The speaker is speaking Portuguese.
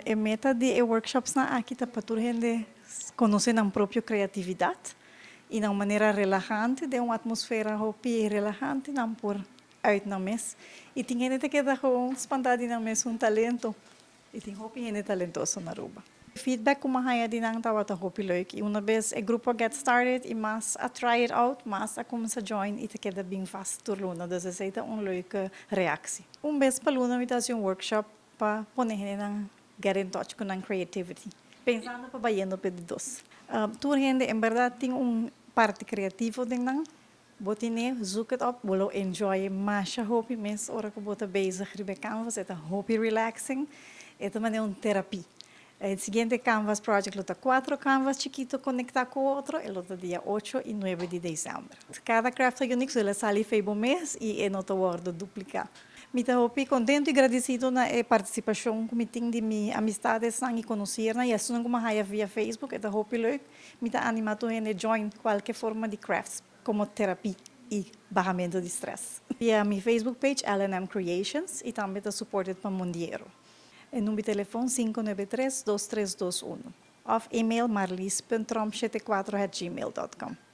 a meta de workshops na aqui tá para toda gente conhecer a própria criatividade e de uma maneira relajante, de uma atmosfera hopi relajante, não por uit na mes. E tem gente que dá com espantado na mes talento. E tem hopi gente talentoso na Aruba. Feedback como haya din ang tawata hopi leuk. E uma vez o grupo get started e mas a try it out, mas a começa a join e te queda bem fast turluna. Dus é seita leuke reactie. Vez paluna me dá workshop para poner na get in touch com a creativity. Pensando para baiano pedidos. Tour gente em verdade tem parte criativo din nang. Botine, zoek het op, willen enjoy masha hopi mes ora que bota bezig ribe canvas, é hopi relaxing, é também terapia. O seguinte Canvas Project luta 4 canvas chiquito conectar com o outro, e luta dia 8 e 9 de dezembro. Cada craft é único, ele sai feio mês e não está guardo duplicar. Me estou contente e agradecido na participação que me tem de minhas amistades e conhecer, e assim como eu via Facebook, é hopi leuk, me está animado a join qualquer forma de crafts, como terapia e barramento de stress. Via minha Facebook page, LNM Creations, e também está supported para Mundiero. Número de telefone 593-2321 ou e-mail marlis.tromp74@gmail.com.